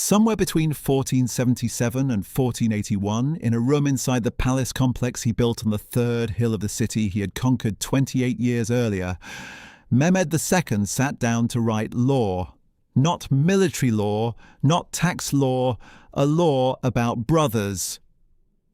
Somewhere between 1477 and 1481, in a room inside the palace complex he built on the third hill of the city he had conquered 28 years earlier, Mehmed II sat down to write law. Not military law, not tax law, a law about brothers.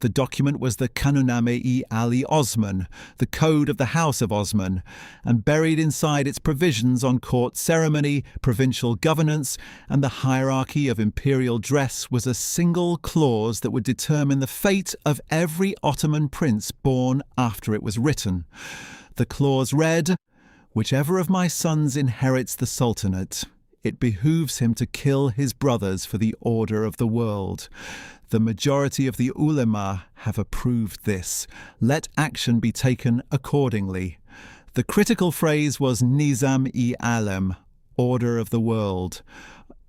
The document was the Kanuname-i Ali Osman, the code of the House of Osman, and buried inside its provisions on court ceremony, provincial governance, and the hierarchy of imperial dress was a single clause that would determine the fate of every Ottoman prince born after it was written. The clause read, "Whichever of my sons inherits the Sultanate, it behooves him to kill his brothers for the order of the world. The majority of the ulema have approved this. Let action be taken accordingly." The critical phrase was Nizam-i-Alam, order of the world.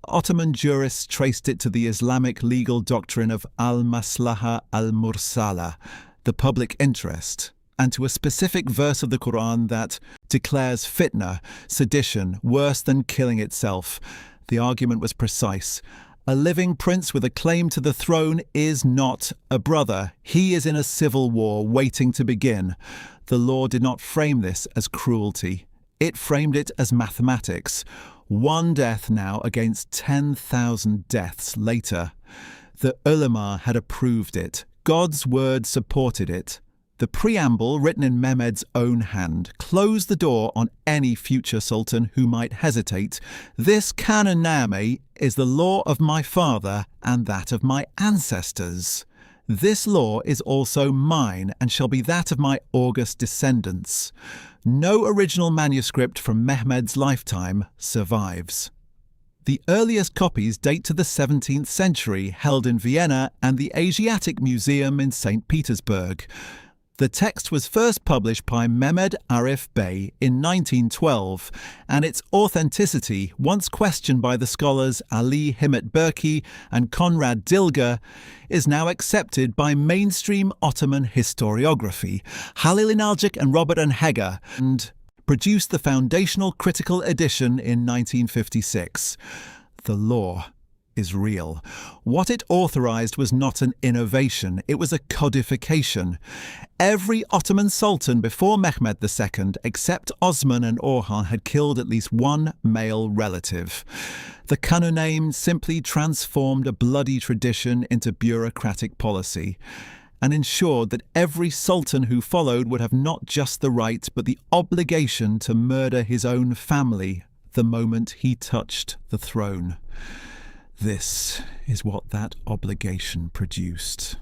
Ottoman jurists traced it to the Islamic legal doctrine of al-maslaha al-mursala, the public interest, and to a specific verse of the Quran that declares fitna, sedition, worse than killing itself. The argument was precise. A living prince with a claim to the throne is not a brother. He is in a civil war waiting to begin. The law did not frame this as cruelty. It framed it as mathematics. One death now against 10,000 deaths later. The ulama had approved it. God's word supported it. The preamble, written in Mehmed's own hand, closed the door on any future sultan who might hesitate. This Kanuname is the law of my father and that of my ancestors. This law is also mine and shall be that of my august descendants. No original manuscript from Mehmed's lifetime survives. The earliest copies date to the 17th century, held in Vienna and the Asiatic Museum in St. Petersburg. The text was first published by Mehmed Arif Bey in 1912, and its authenticity, once questioned by the scholars Ali Himmet Berki and Konrad Dilger, is now accepted by mainstream Ottoman historiography. Halil İnalcık and Robert Anhega and produced the foundational critical edition in 1956. The law is real. What it authorized was not an innovation, it was a codification. Every Ottoman sultan before Mehmed II, except Osman and Orhan, had killed at least one male relative. The Kanuname simply transformed a bloody tradition into bureaucratic policy and ensured that every sultan who followed would have not just the right but the obligation to murder his own family the moment he touched the throne. This is what that obligation produced.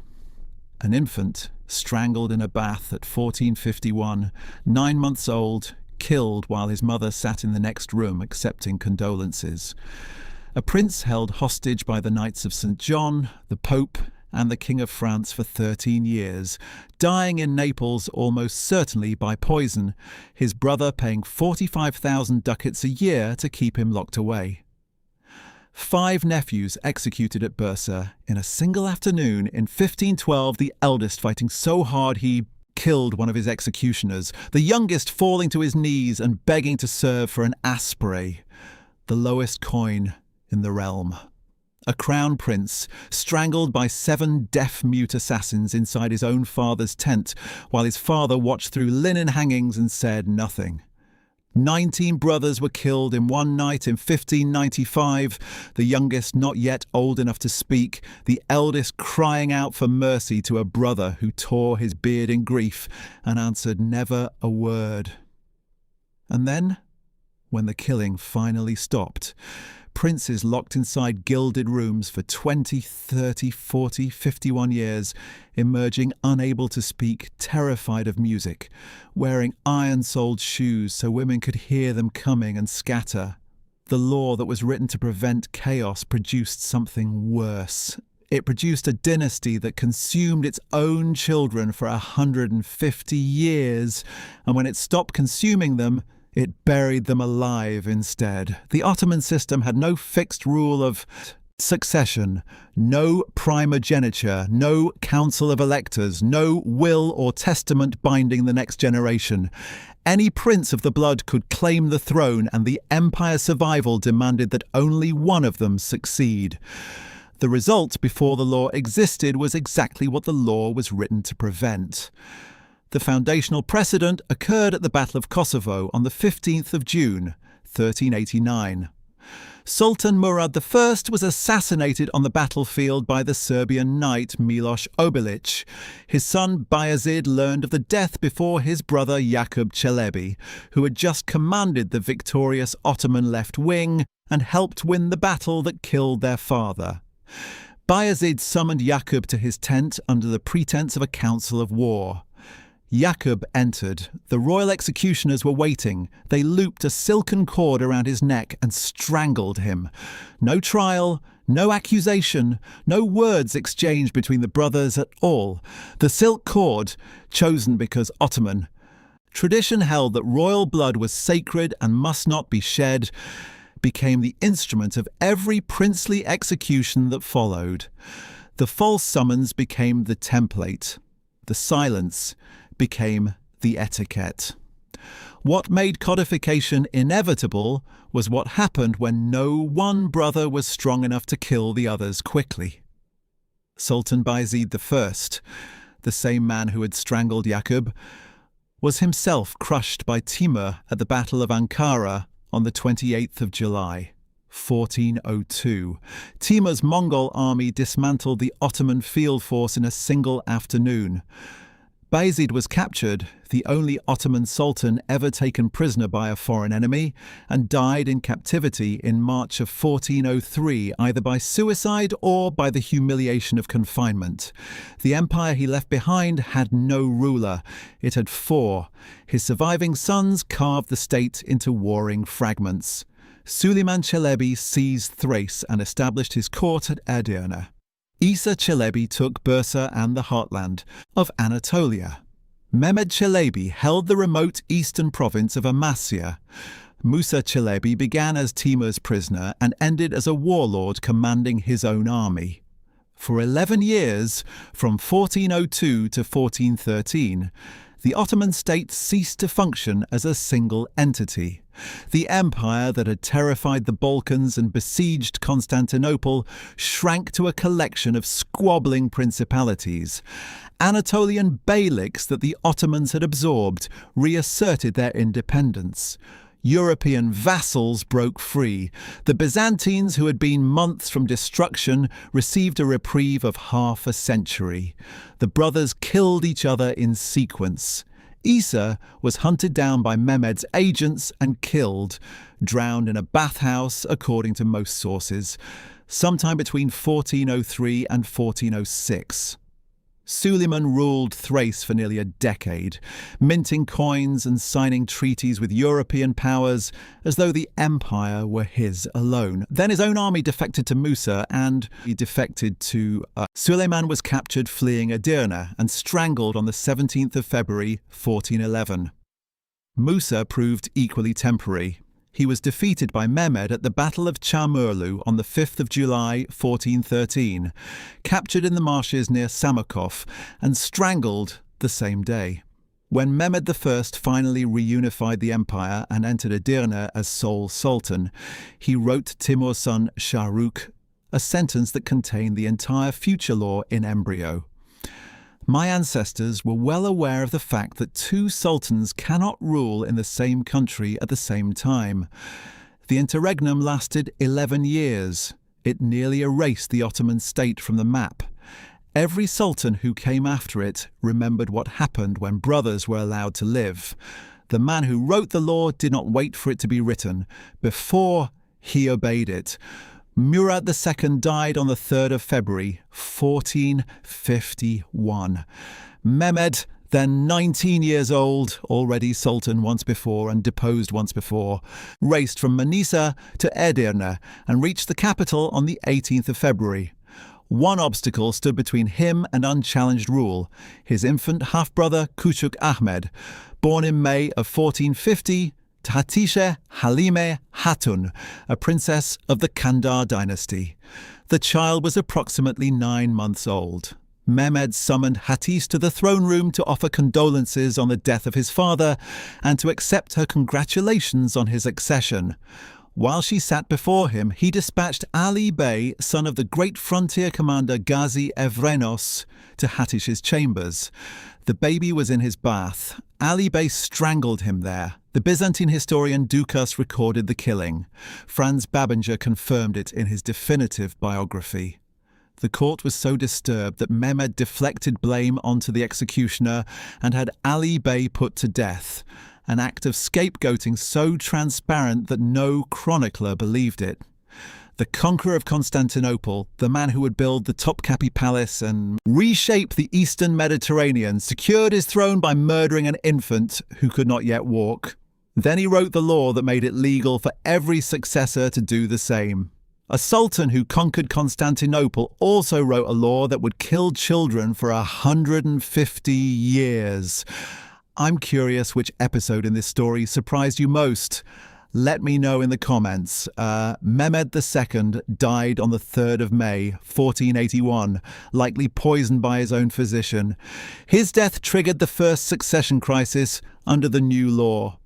An infant, strangled in a bath at 1451, 9 months old, killed while his mother sat in the next room accepting condolences. A prince held hostage by the Knights of St. John, the Pope, and the King of France for 13 years, dying in Naples almost certainly by poison, his brother paying 45,000 ducats a year to keep him locked away. 5 nephews executed at Bursa in a single afternoon in 1512, the eldest fighting so hard he killed one of his executioners, the youngest falling to his knees and begging to serve for an aspray, the lowest coin in the realm. A crown prince, strangled by 7 deaf-mute assassins inside his own father's tent, while his father watched through linen hangings and said nothing. 19 brothers were killed in one night in 1595, the youngest not yet old enough to speak, the eldest crying out for mercy to a brother who tore his beard in grief and answered never a word. And then, when the killing finally stopped, princes locked inside gilded rooms for 20, 30, 40, 51 years, emerging unable to speak, terrified of music, wearing iron-soled shoes so women could hear them coming and scatter. The law that was written to prevent chaos produced something worse. It produced a dynasty that consumed its own children for 150 years, and when it stopped consuming them, it buried them alive instead. The Ottoman system had no fixed rule of succession, no primogeniture, no council of electors, no will or testament binding the next generation. Any prince of the blood could claim the throne, and the empire's survival demanded that only one of them succeed. The result before the law existed was exactly what the law was written to prevent. The foundational precedent occurred at the Battle of Kosovo on the 15th of June, 1389. Sultan Murad I was assassinated on the battlefield by the Serbian knight Miloš Obilić. His son Bayezid learned of the death before his brother Jakub Čelebi, who had just commanded the victorious Ottoman left wing and helped win the battle that killed their father. Bayezid summoned Jakub to his tent under the pretense of a council of war. Jakub entered. The royal executioners were waiting. They looped a silken cord around his neck and strangled him. No trial, no accusation, no words exchanged between the brothers at all. The silk cord, chosen because Ottoman. Tradition held that royal blood was sacred and must not be shed, became the instrument of every princely execution that followed. The false summons became the template. The silence became the etiquette. What made codification inevitable was what happened when no one brother was strong enough to kill the others quickly. Sultan Bayezid I, the same man who had strangled Jakub, was himself crushed by Timur at the Battle of Ankara on the 28th of July, 1402. Timur's Mongol army dismantled the Ottoman field force in a single afternoon. Bayezid was captured, the only Ottoman sultan ever taken prisoner by a foreign enemy, and died in captivity in March of 1403, either by suicide or by the humiliation of confinement. The empire he left behind had no ruler. It had four. His surviving sons carved the state into warring fragments. Suleiman Çelebi seized Thrace and established his court at Edirne. Isa Çelebi took Bursa and the heartland of Anatolia. Mehmed Çelebi held the remote eastern province of Amasya. Musa Çelebi began as Timur's prisoner and ended as a warlord commanding his own army. For 11 years, from 1402 to 1413, the Ottoman state ceased to function as a single entity. The empire that had terrified the Balkans and besieged Constantinople shrank to a collection of squabbling principalities. Anatolian beyliks that the Ottomans had absorbed reasserted their independence. European vassals broke free. The Byzantines, who had been months from destruction, received a reprieve of half a century. The brothers killed each other in sequence. Isa was hunted down by Mehmed's agents and killed, drowned in a bathhouse, according to most sources, sometime between 1403 and 1406. Suleiman ruled Thrace for nearly a decade, minting coins and signing treaties with European powers as though the empire were his alone. Then his own army defected to Musa and he defected to Suleiman was captured fleeing Edirne and strangled on the 17th of February 1411. Musa proved equally temporary. He was defeated by Mehmed at the Battle of Çamurlu on the 5th of July 1413, captured in the marshes near Samarkand, and strangled the same day. When Mehmed I finally reunified the empire and entered Edirne as sole sultan, he wrote Timur's son Shahrukh a sentence that contained the entire future law in embryo. My ancestors were well aware of the fact that two sultans cannot rule in the same country at the same time. The interregnum lasted 11 years. It nearly erased the Ottoman state from the map. Every sultan who came after it remembered what happened when brothers were allowed to live. The man who wrote the law did not wait for it to be written. Before, he obeyed it. Murad II died on the 3rd of February, 1451. Mehmed, then 19 years old, already sultan once before and deposed once before, raced from Manisa to Edirne and reached the capital on the 18th of February. One obstacle stood between him and unchallenged rule, his infant half-brother Küçük Ahmed, born in May of 1450, to Hatice Halime Hatun, a princess of the Kandar dynasty. The child was approximately 9 months old. Mehmed summoned Hatice to the throne room to offer condolences on the death of his father and to accept her congratulations on his accession. While she sat before him, he dispatched Ali Bey, son of the great frontier commander Gazi Evrenos, to Hatice's chambers. The baby was in his bath. Ali Bey strangled him there. The Byzantine historian Dukas recorded the killing. Franz Babinger confirmed it in his definitive biography. The court was so disturbed that Mehmed deflected blame onto the executioner and had Ali Bey put to death, an act of scapegoating so transparent that no chronicler believed it. The conqueror of Constantinople, the man who would build the Topkapi Palace and reshape the eastern Mediterranean, secured his throne by murdering an infant who could not yet walk. Then he wrote the law that made it legal for every successor to do the same. A sultan who conquered Constantinople also wrote a law that would kill children for 150 years. I'm curious which episode in this story surprised you most. Let me know in the comments. Mehmed II died on the 3rd of May, 1481, likely poisoned by his own physician. His death triggered the first succession crisis under the new law.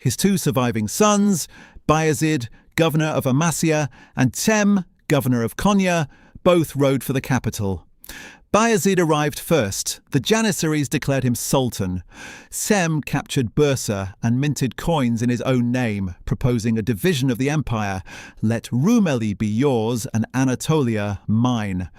His two surviving sons, Bayezid, governor of Amasya, and Cem, governor of Konya, both rode for the capital. Bayezid arrived first. The Janissaries declared him sultan. Cem captured Bursa and minted coins in his own name, proposing a division of the empire. Let Rumeli be yours and Anatolia mine.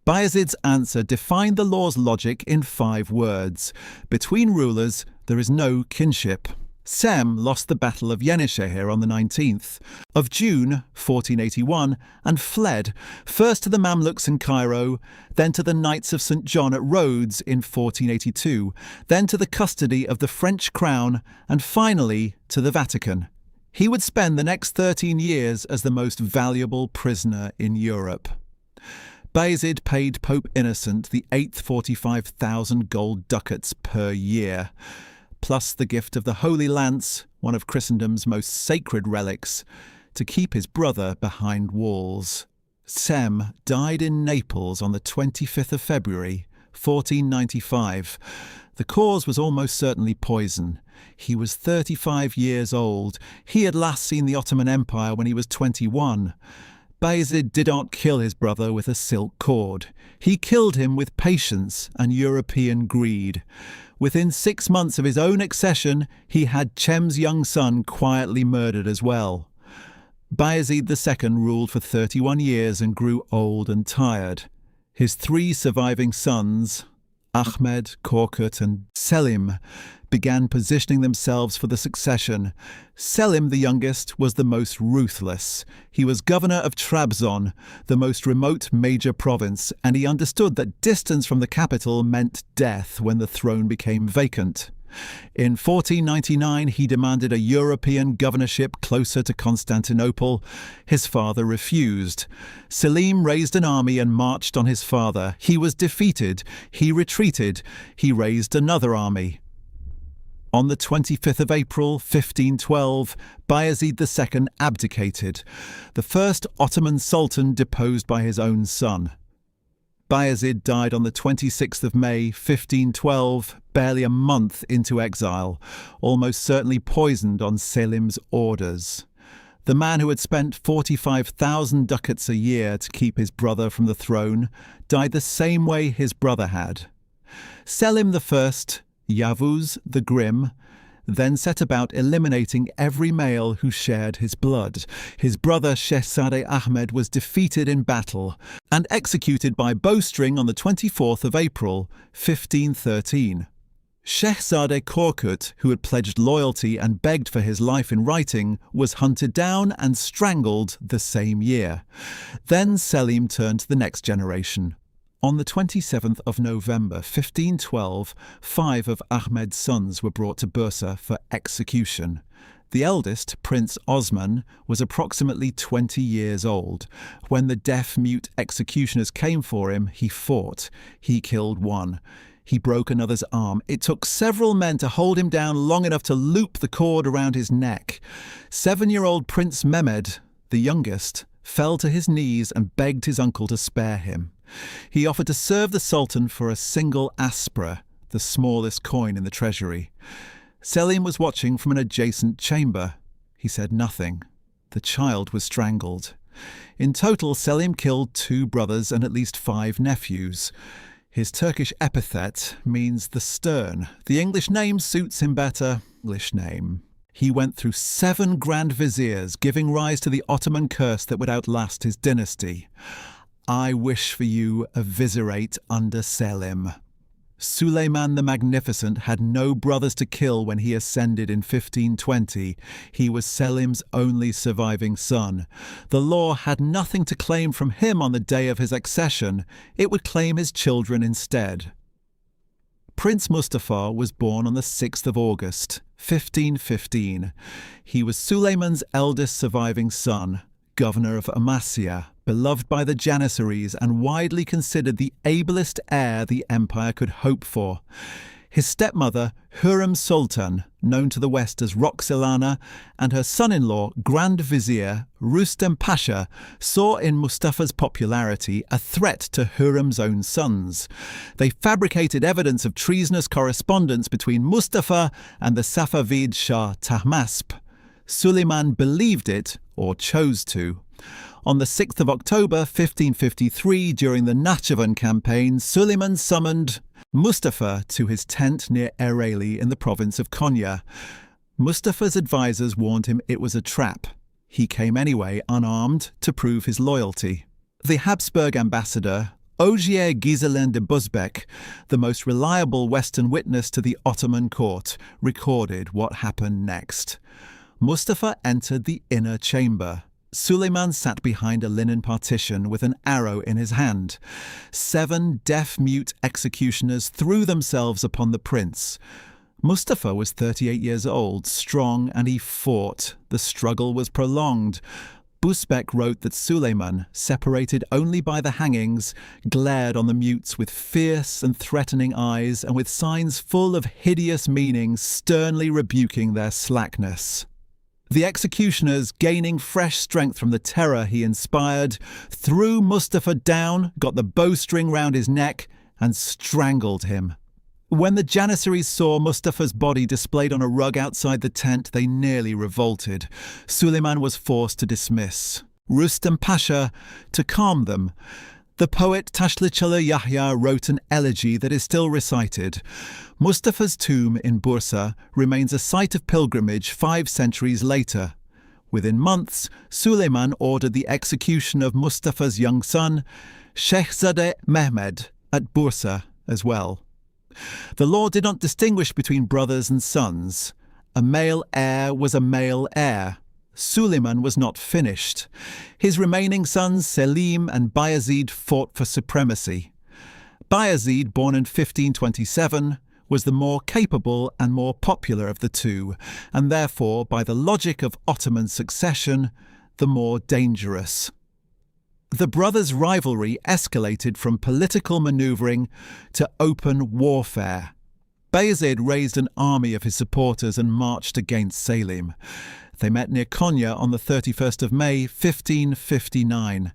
Bayezid's answer defined the law's logic in 5 words. Between rulers, there is no kinship. Cem lost the Battle of Yenishehir on the 19th of June, 1481, and fled, first to the Mamluks in Cairo, then to the Knights of St. John at Rhodes in 1482, then to the custody of the French crown, and finally to the Vatican. He would spend the next 13 years as the most valuable prisoner in Europe. Bayezid paid Pope Innocent the 8th 45,000 gold ducats per year, plus the gift of the Holy Lance, one of Christendom's most sacred relics, to keep his brother behind walls. Cem died in Naples on the 25th of February, 1495. The cause was almost certainly poison. He was 35 years old. He had last seen the Ottoman Empire when he was 21. Bayezid did not kill his brother with a silk cord. He killed him with patience and European greed. Within 6 months of his own accession, he had Cem's young son quietly murdered as well. Bayezid II ruled for 31 years and grew old and tired. His 3 surviving sons, Ahmed, Korkut and Selim, began positioning themselves for the succession. Selim, the youngest, was the most ruthless. He was governor of Trabzon, the most remote major province, and he understood that distance from the capital meant death when the throne became vacant. In 1499, he demanded a European governorship closer to Constantinople. His father refused. Selim raised an army and marched on his father. He was defeated. He retreated. He raised another army. On the 25th of April, 1512, Bayezid II abdicated, the first Ottoman sultan deposed by his own son. Bayezid died on the 26th of May, 1512, barely a month into exile, almost certainly poisoned on Selim's orders. The man who had spent 45,000 ducats a year to keep his brother from the throne died the same way his brother had. Selim I, Yavuz the Grim, then set about eliminating every male who shared his blood. His brother Shehzadeh Ahmed was defeated in battle and executed by bowstring on the 24th of April, 1513. Shehzadeh Korkut, who had pledged loyalty and begged for his life in writing, was hunted down and strangled the same year. Then Selim turned to the next generation. On the 27th of November 1512, 5 of Ahmed's sons were brought to Bursa for execution. The eldest, Prince Osman, was approximately 20 years old. When the deaf-mute executioners came for him, he fought. He killed one. He broke another's arm. It took several men to hold him down long enough to loop the cord around his neck. 7-year-old Prince Mehmed, the youngest, fell to his knees and begged his uncle to spare him. He offered to serve the Sultan for a single aspra, the smallest coin in the treasury. Selim was watching from an adjacent chamber. He said nothing. The child was strangled. In total, Selim killed 2 brothers and at least 5 nephews. His Turkish epithet means the stern. The English name suits him better. English name. He went through 7 grand viziers, giving rise to the Ottoman curse that would outlast his dynasty. I wish for you a vizierate under Selim. Suleiman the Magnificent had no brothers to kill when he ascended in 1520. He was Selim's only surviving son. The law had nothing to claim from him on the day of his accession. It would claim his children instead. Prince Mustafa was born on the 6th of August, 1515. He was Suleiman's eldest surviving son, governor of Amasya, beloved by the Janissaries and widely considered the ablest heir the empire could hope for. His stepmother, Hürrem Sultan, known to the West as Roxelana, and her son-in-law, Grand Vizier Rustem Pasha, saw in Mustafa's popularity a threat to Hürrem's own sons. They fabricated evidence of treasonous correspondence between Mustafa and the Safavid Shah Tahmasp. Suleiman believed it, or chose to. On the 6th of October 1553, during the Nakhchivan campaign, Suleiman summoned Mustafa to his tent near Ereğli in the province of Konya. Mustafa's advisors warned him it was a trap. He came anyway, unarmed, to prove his loyalty. The Habsburg ambassador, Ogier Ghiselin de Busbecq, the most reliable Western witness to the Ottoman court, recorded what happened next. Mustafa entered the inner chamber. Suleiman sat behind a linen partition with an arrow in his hand. 7 deaf-mute executioners threw themselves upon the prince. Mustafa was 38 years old, strong, and he fought. The struggle was prolonged. Busbecq wrote that Suleiman, separated only by the hangings, glared on the mutes with fierce and threatening eyes and with signs full of hideous meaning, sternly rebuking their slackness. The executioners, gaining fresh strength from the terror he inspired, threw Mustafa down, got the bowstring round his neck, and strangled him. When the Janissaries saw Mustafa's body displayed on a rug outside the tent, they nearly revolted. Suleiman was forced to dismiss. Rustem Pasha to calm them. The poet Tashlichalı Yahya wrote an elegy that is still recited. Mustafa's tomb in Bursa remains a site of pilgrimage 5 centuries later. Within months, Suleiman ordered the execution of Mustafa's young son, Shehzade Mehmed, at Bursa as well. The law did not distinguish between brothers and sons. A male heir was a male heir. Suleiman was not finished. His remaining sons, Selim and Bayezid, fought for supremacy. Bayezid, born in 1527, was the more capable and more popular of the two, and therefore, by the logic of Ottoman succession, the more dangerous. The brothers' rivalry escalated from political manoeuvring to open warfare. Bayezid raised an army of his supporters and marched against Selim. They met near Konya on the 31st of May, 1559.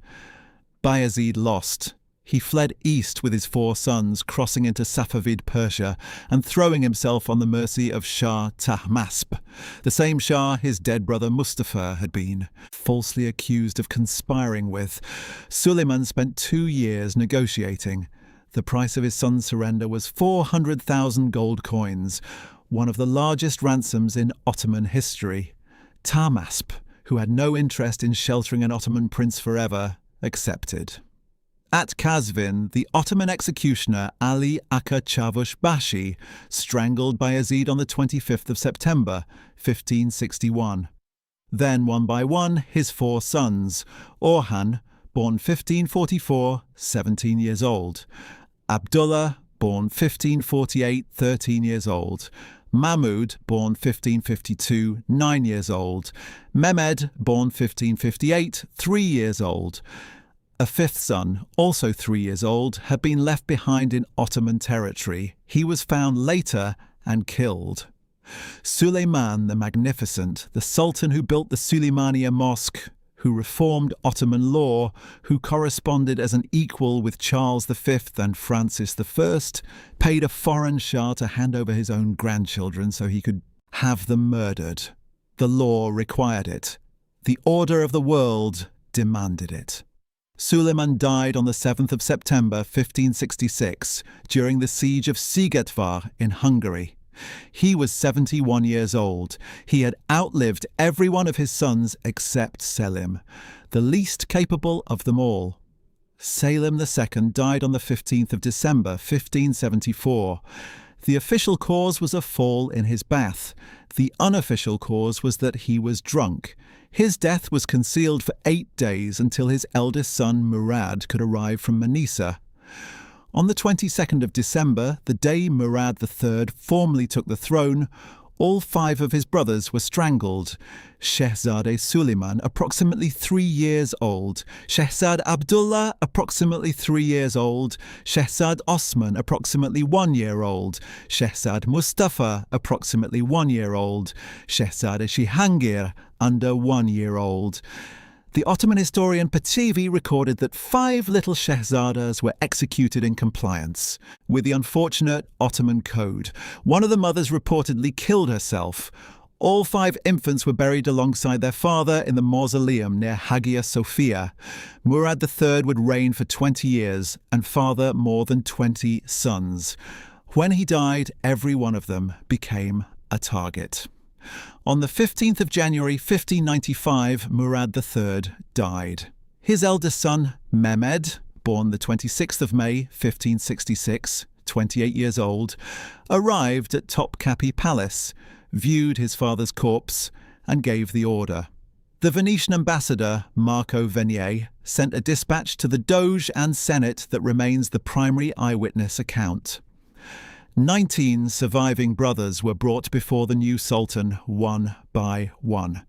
Bayezid lost. He fled east with his 4 sons, crossing into Safavid Persia and throwing himself on the mercy of Shah Tahmasp, the same Shah his dead brother Mustafa had been, falsely accused of conspiring with. Suleiman spent 2 years negotiating. The price of his son's surrender was 400,000 gold coins, one of the largest ransoms in Ottoman history. Tahmasp, who had no interest in sheltering an Ottoman prince forever, accepted. At Kazvin, the Ottoman executioner Ali Aka Çavuş Bashi strangled Bayezid on the 25th of September, 1561. Then, one by one, his 4 sons, Orhan, born 1544, 17 years old, Abdullah, born 1548, 13 years old, Mahmud, born 1552, 9 years old, Mehmed, born 1558, 3 years old. A 5th son, also 3 years old, had been left behind in Ottoman territory. He was found later and killed. Suleiman the Magnificent, the Sultan who built the Suleymaniye Mosque, who reformed Ottoman law, who corresponded as an equal with Charles V and Francis I, paid a foreign Shah to hand over his own grandchildren so he could have them murdered. The law required it. The order of the world demanded it. Suleiman died on the 7th of September 1566 during the siege of Szigetvar in Hungary. He was 71 years old. He had outlived every one of his sons except Selim, the least capable of them all. Selim II died on the 15th of December 1574. The official cause was a fall in his bath. The unofficial cause was that he was drunk. His death was concealed for 8 days until his eldest son Murad could arrive from Manisa. On the 22nd of December, the day Murad III formally took the throne, all 5 of his brothers were strangled. Shehzadeh Suleiman, approximately 3 years old, Shehzad Abdullah, approximately 3 years old, Shehzad Osman, approximately 1 year old, Shehzad Mustafa, approximately 1 year old, Shehzad Shihangir, under 1 year old. The Ottoman historian Pativi recorded that 5 little Shehzadas were executed in compliance with the unfortunate Ottoman code. One of the mothers reportedly killed herself. All 5 infants were buried alongside their father in the mausoleum near Hagia Sophia. Murad III would reign for 20 years and father more than 20 sons. When he died, every one of them became a target. On the 15th of January 1595, Murad III died. His eldest son, Mehmed, born the 26th of May 1566, 28 years old, arrived at Topkapi Palace, viewed his father's corpse, and gave the order. The Venetian ambassador, Marco Venier, sent a dispatch to the Doge and Senate that remains the primary eyewitness account. 19 surviving brothers were brought before the new sultan one by one.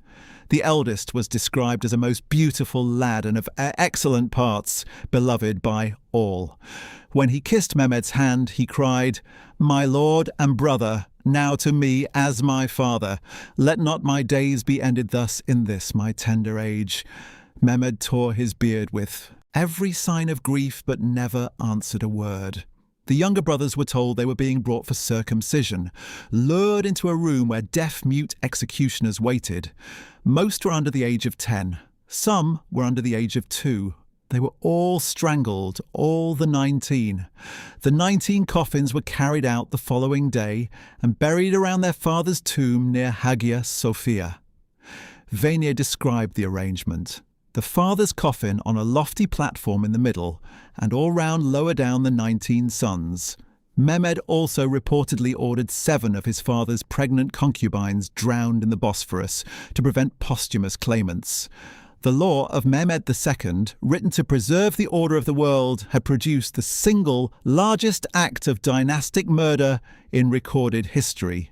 The eldest was described as a most beautiful lad and of excellent parts, beloved by all. When he kissed Mehmed's hand, he cried, "My lord and brother, now to me as my father. Let not my days be ended thus in this my tender age." Mehmed tore his beard with every sign of grief but never answered a word. The younger brothers were told they were being brought for circumcision, lured into a room where deaf-mute executioners waited. Most were under the age of 10. Some were under the age of 2. They were all strangled, all the 19. The 19 coffins were carried out the following day and buried around their father's tomb near Hagia Sophia. Venier described the arrangement. The father's coffin on a lofty platform in the middle, and all round lower down the 19 sons. Mehmed also reportedly ordered 7 of his father's pregnant concubines drowned in the Bosphorus to prevent posthumous claimants. The law of Mehmed II, written to preserve the order of the world, had produced the single largest act of dynastic murder in recorded history.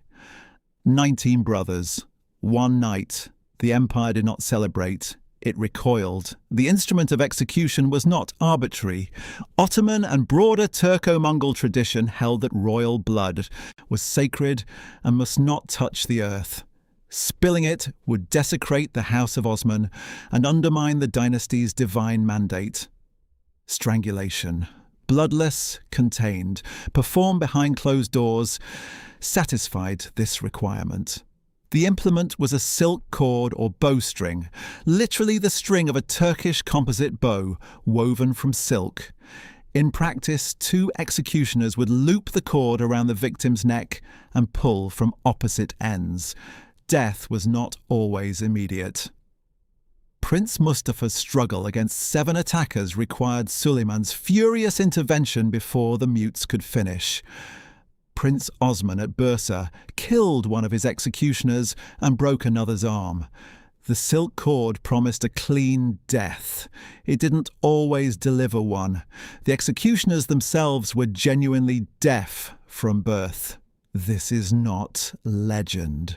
19 brothers, one night. The empire did not celebrate. It recoiled. The instrument of execution was not arbitrary. Ottoman and broader Turco-Mongol tradition held that royal blood was sacred and must not touch the earth. Spilling it would desecrate the House of Osman and undermine the dynasty's divine mandate. Strangulation, bloodless, contained, performed behind closed doors, satisfied this requirement. The implement was a silk cord or bowstring, literally the string of a Turkish composite bow woven from silk. In practice, 2 executioners would loop the cord around the victim's neck and pull from opposite ends. Death was not always immediate. Prince Mustafa's struggle against 7 attackers required Suleiman's furious intervention before the mutes could finish. Prince Osman at Bursa killed one of his executioners and broke another's arm. The silk cord promised a clean death. It didn't always deliver one. The executioners themselves were genuinely deaf from birth. This is not legend.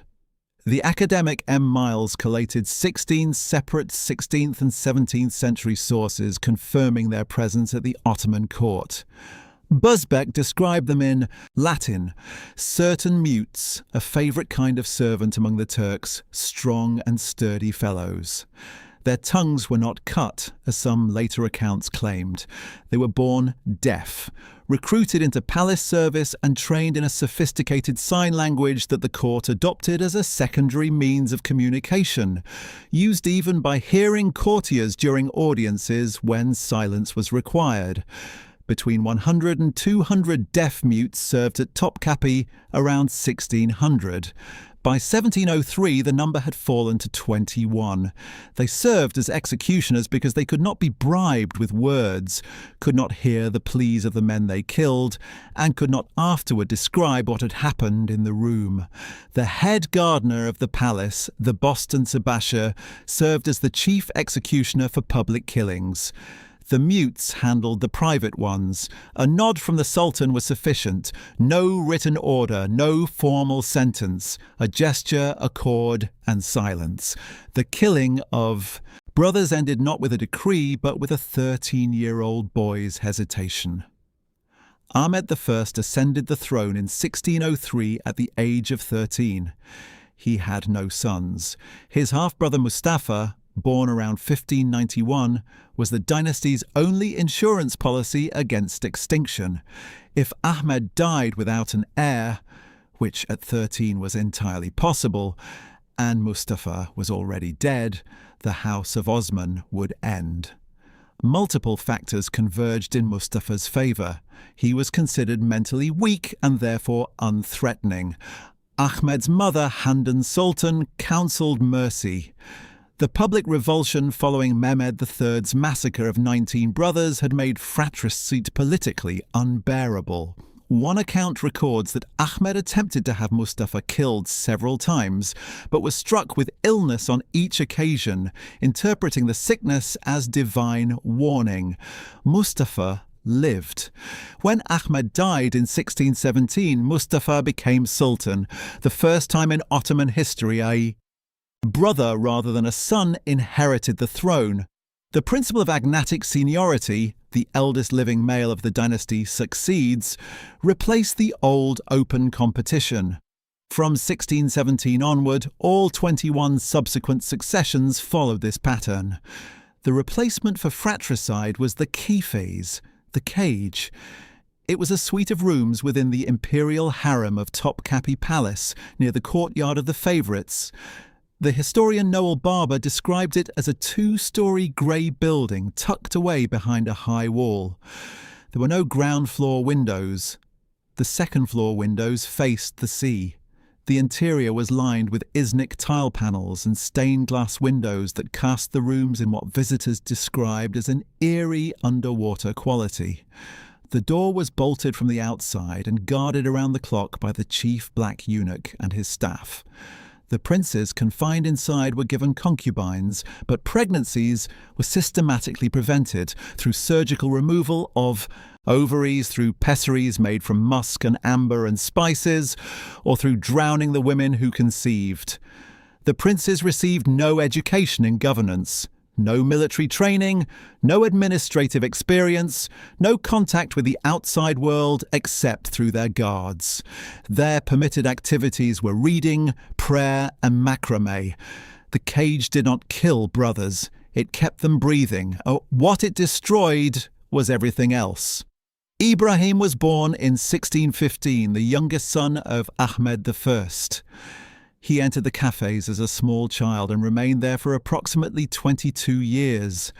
The academic M. Miles collated 16 separate 16th and 17th century sources confirming their presence at the Ottoman court. Busbeck described them in Latin, certain mutes, a favourite kind of servant among the Turks, strong and sturdy fellows. Their tongues were not cut, as some later accounts claimed. They were born deaf, recruited into palace service and trained in a sophisticated sign language that the court adopted as a secondary means of communication, used even by hearing courtiers during audiences when silence was required. Between 100 and 200 deaf mutes served at Topkapi around 1600. By 1703, the number had fallen to 21. They served as executioners because they could not be bribed with words, could not hear the pleas of the men they killed, and could not afterward describe what had happened in the room. The head gardener of the palace, the Boston Sabasha, served as the chief executioner for public killings. The mutes handled the private ones. A nod from the Sultan was sufficient. No written order, no formal sentence. A gesture, a chord, and silence. The killing of brothers ended not with a decree, but with a 13-year-old boy's hesitation. Ahmed I ascended the throne in 1603 at the age of 13. He had no sons. His half-brother Mustafa, born around 1591, was the dynasty's only insurance policy against extinction. If Ahmed died without an heir, which at 13 was entirely possible, and Mustafa was already dead, the House of Osman would end. Multiple factors converged in Mustafa's favour. He was considered mentally weak and therefore unthreatening. Ahmed's mother, Handan Sultan, counselled mercy. The public revulsion following Mehmed III's massacre of 19 brothers had made fratricide politically unbearable. One account records that Ahmed attempted to have Mustafa killed several times, but was struck with illness on each occasion, interpreting the sickness as divine warning. Mustafa lived. When Ahmed died in 1617, Mustafa became Sultan, the first time in Ottoman history a brother rather than a son inherited the throne. The principle of agnatic seniority, the eldest living male of the dynasty succeeds, replaced the old open competition. From 1617 onward, all 21 subsequent successions followed this pattern. The replacement for fratricide was the key phase, the cage. It was a suite of rooms within the imperial harem of Topkapi Palace, near the courtyard of the favourites. The historian Noel Barber described it as a 2-storey grey building tucked away behind a high wall. There were no ground-floor windows. The second-floor windows faced the sea. The interior was lined with Iznik tile panels and stained glass windows that cast the rooms in what visitors described as an eerie underwater quality. The door was bolted from the outside and guarded around the clock by the chief black eunuch and his staff. The princes confined inside were given concubines, but pregnancies were systematically prevented through surgical removal of ovaries, through pessaries made from musk and amber and spices, or through drowning the women who conceived. The princes received no education in governance, no military training, no administrative experience, no contact with the outside world except through their guards. Their permitted activities were reading, prayer, and macrame. The cage did not kill brothers, it kept them breathing. What it destroyed was everything else. Ibrahim was born in 1615, the youngest son of Ahmed I. He entered the cafes as a small child and remained there for approximately 22 years.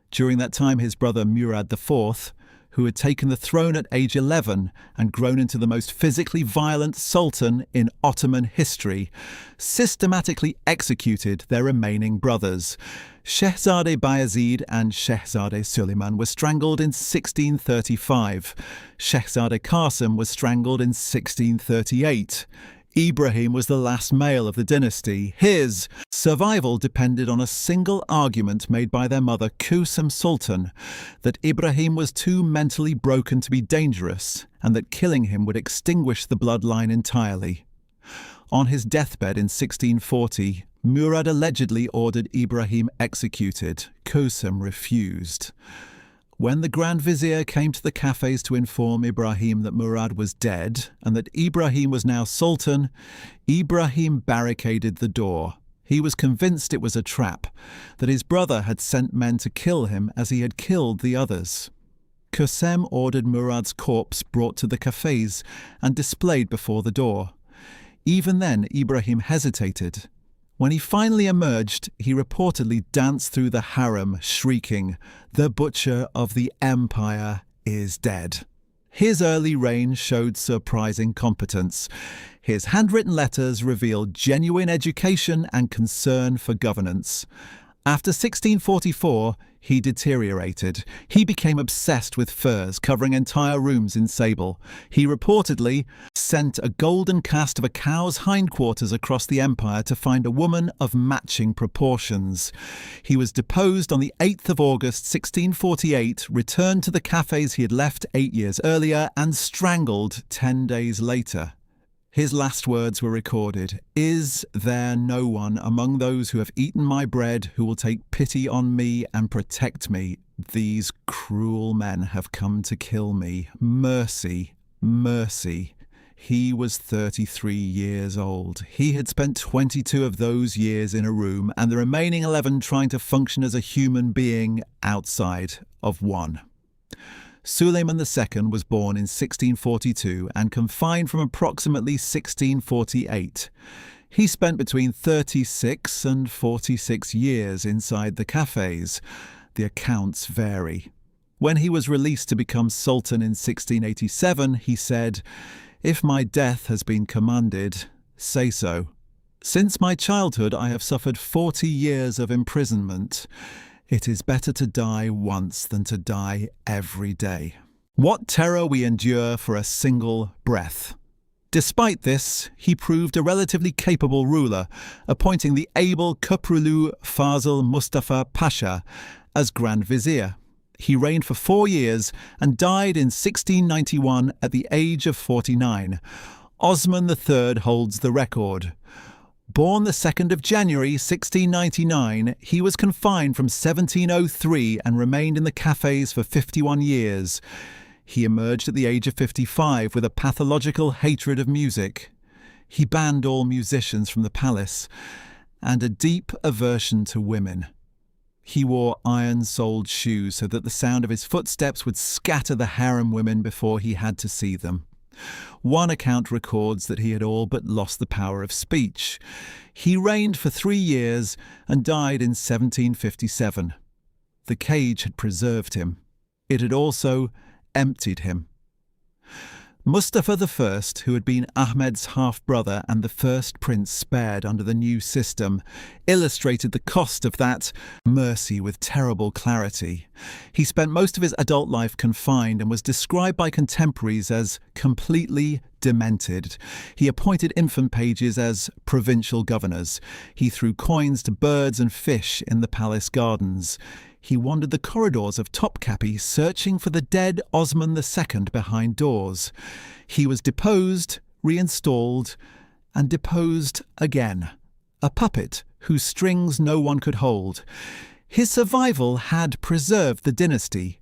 During that time, his brother Murad IV, who had taken the throne at age 11 and grown into the most physically violent sultan in Ottoman history, systematically executed their remaining brothers. Shehzade Bayezid and Shehzade Suleiman were strangled in 1635. Shehzade Qasim was strangled in 1638. Ibrahim was the last male of the dynasty. His survival depended on a single argument made by their mother Kusum Sultan, that Ibrahim was too mentally broken to be dangerous and that killing him would extinguish the bloodline entirely. On his deathbed in 1640, Murad allegedly ordered Ibrahim executed. Kusum refused. When the Grand Vizier came to the cafes to inform Ibrahim that Murad was dead and that Ibrahim was now Sultan, Ibrahim barricaded the door. He was convinced it was a trap, that his brother had sent men to kill him as he had killed the others. Cem ordered Murad's corpse brought to the cafes and displayed before the door. Even then, Ibrahim hesitated. When he finally emerged, he reportedly danced through the harem, shrieking, "The butcher of the empire is dead." His early reign showed surprising competence. His handwritten letters revealed genuine education and concern for governance. After 1644, he deteriorated. He became obsessed with furs, covering entire rooms in sable. He reportedly sent a golden cast of a cow's hindquarters across the empire to find a woman of matching proportions. He was deposed on the 8th of August 1648, returned to the cafes he had left 8 years earlier, and strangled 10 days later. His last words were recorded. "Is there no one among those who have eaten my bread who will take pity on me and protect me? These cruel men have come to kill me. Mercy, mercy." He was 33 years old. He had spent 22 of those years in a room, and the remaining 11 trying to function as a human being outside of one. Suleiman II was born in 1642 and confined from approximately 1648. He spent between 36 and 46 years inside the cafes. The accounts vary. When he was released to become Sultan in 1687, he said, "If my death has been commanded, say so. Since my childhood I have suffered 40 years of imprisonment. It is better to die once than to die every day." What terror we endure for a single breath. Despite this, he proved a relatively capable ruler, appointing the able Köprülü Fazıl Mustafa Pasha as Grand Vizier. He reigned for 4 years and died in 1691 at the age of 49. Osman III holds the record. Born the 2nd of January 1699, he was confined from 1703 and remained in the cafes for 51 years. He emerged at the age of 55 with a pathological hatred of music. He banned all musicians from the palace and a deep aversion to women. He wore iron-soled shoes so that the sound of his footsteps would scatter the harem women before he had to see them. One account records that he had all but lost the power of speech. He reigned for 3 years and died in 1757. The cage had preserved him. It had also emptied him. Mustafa I, who had been Ahmed's half-brother and the first prince spared under the new system, illustrated the cost of that mercy with terrible clarity. He spent most of his adult life confined and was described by contemporaries as completely demented. He appointed infant pages as provincial governors. He threw coins to birds and fish in the palace gardens. He wandered the corridors of Topkapi searching for the dead Osman II behind doors. He was deposed, reinstalled, and deposed again. A puppet whose strings no one could hold. His survival had preserved the dynasty.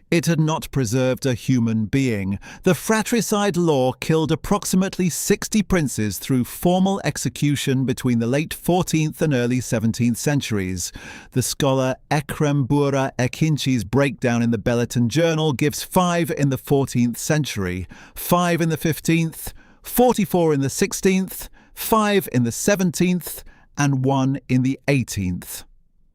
It had not preserved a human being. The Fratricide law killed approximately 60 princes through formal execution between the late 14th and early 17th centuries. The scholar Ekrem Buğra Ekinci's breakdown in the Belleton Journal gives 5 in the 14th century, 5 in the 15th, 44 in the 16th, 5 in the 17th, and 1 in the 18th.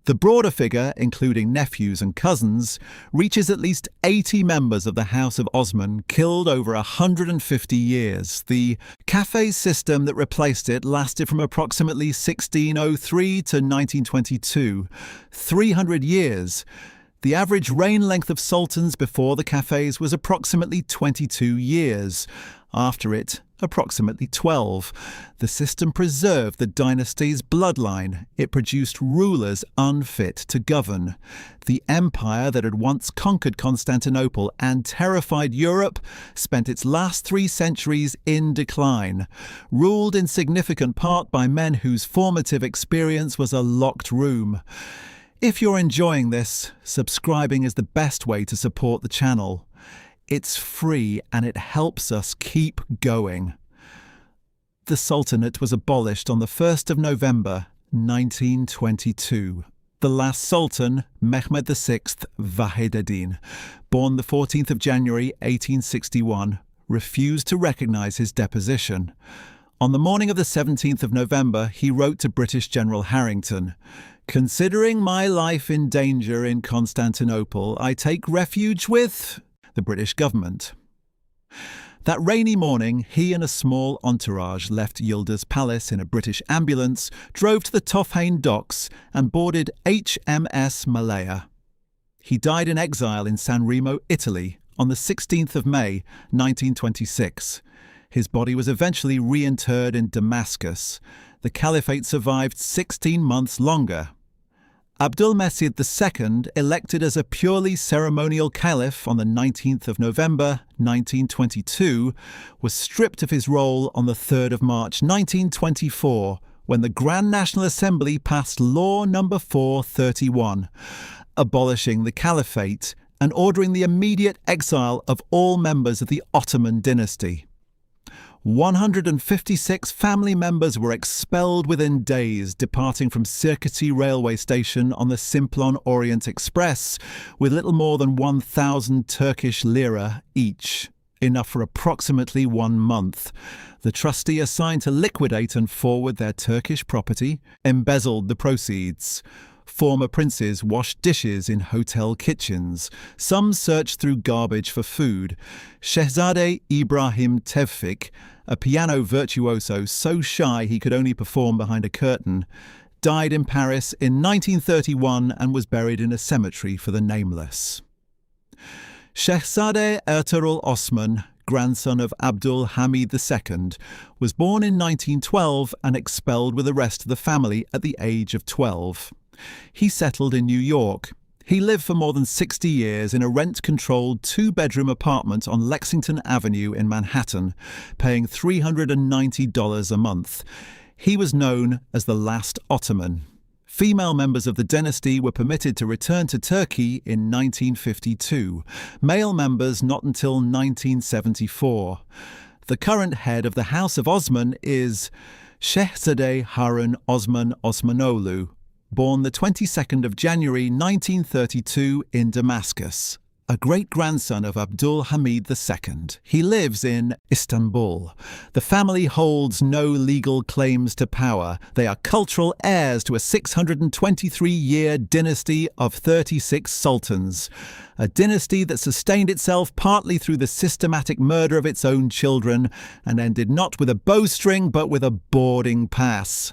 The broader figure, including nephews and cousins, reaches at least 80 members of the House of Osman, killed over 150 years. The café system that replaced it lasted from approximately 1603 to 1922, 300 years. The average reign length of sultans before the cafés was approximately 22 years. After it, approximately 12. The system preserved the dynasty's bloodline. It produced rulers unfit to govern. The empire that had once conquered Constantinople and terrified Europe spent its last 3 centuries in decline, ruled in significant part by men whose formative experience was a locked room. If you're enjoying this, subscribing is the best way to support the channel. It's free and it helps us keep going. The Sultanate was abolished on the 1st of November 1922. The last Sultan, Mehmed VI Vahededdin, born the 14th of January 1861, refused to recognise his deposition. On the morning of the 17th of November, he wrote to British General Harrington, "Considering my life in danger in Constantinople, I take refuge with the British government." That rainy morning, he and a small entourage left Yildiz Palace in a British ambulance, drove to the Topkapi docks and boarded HMS Malaya. He died in exile in San Remo, Italy, on the 16th of May, 1926. His body was eventually reinterred in Damascus. The caliphate survived 16 months longer. Abdulmecid II, elected as a purely ceremonial caliph on the 19th of November 1922, was stripped of his role on the 3rd of March 1924 when the Grand National Assembly passed Law No. 431, abolishing the caliphate and ordering the immediate exile of all members of the Ottoman dynasty. 156 family members were expelled within days, departing from Sirkeci railway station on the Simplon Orient Express with little more than 1,000 Turkish lira each, enough for approximately 1 month. The trustee assigned to liquidate and forward their Turkish property embezzled the proceeds. Former princes washed dishes in hotel kitchens. Some searched through garbage for food. Shehzade Ibrahim Tevfik, a piano virtuoso so shy he could only perform behind a curtain, died in Paris in 1931 and was buried in a cemetery for the nameless. Shehzade Ertuğrul Osman, grandson of Abdul Hamid II, was born in 1912 and expelled with the rest of the family at the age of 12. He settled in New York. He lived for more than 60 years in a rent-controlled 2-bedroom apartment on Lexington Avenue in Manhattan, paying $390 a month. He was known as the last Ottoman. Female members of the dynasty were permitted to return to Turkey in 1952, male members not until 1974. The current head of the House of Osman is Shehzade Harun Osman Osmanoğlu, born the 22nd of January 1932 in Damascus, a great-grandson of Abdul Hamid II. He lives in Istanbul. The family holds no legal claims to power. They are cultural heirs to a 623-year dynasty of 36 sultans, a dynasty that sustained itself partly through the systematic murder of its own children and ended not with a bowstring but with a boarding pass.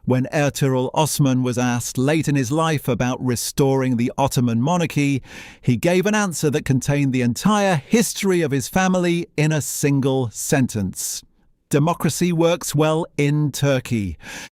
When Ertuğrul Osman was asked late in his life about restoring the Ottoman monarchy, he gave an answer that contained the entire history of his family in a single sentence. Democracy works well in Turkey.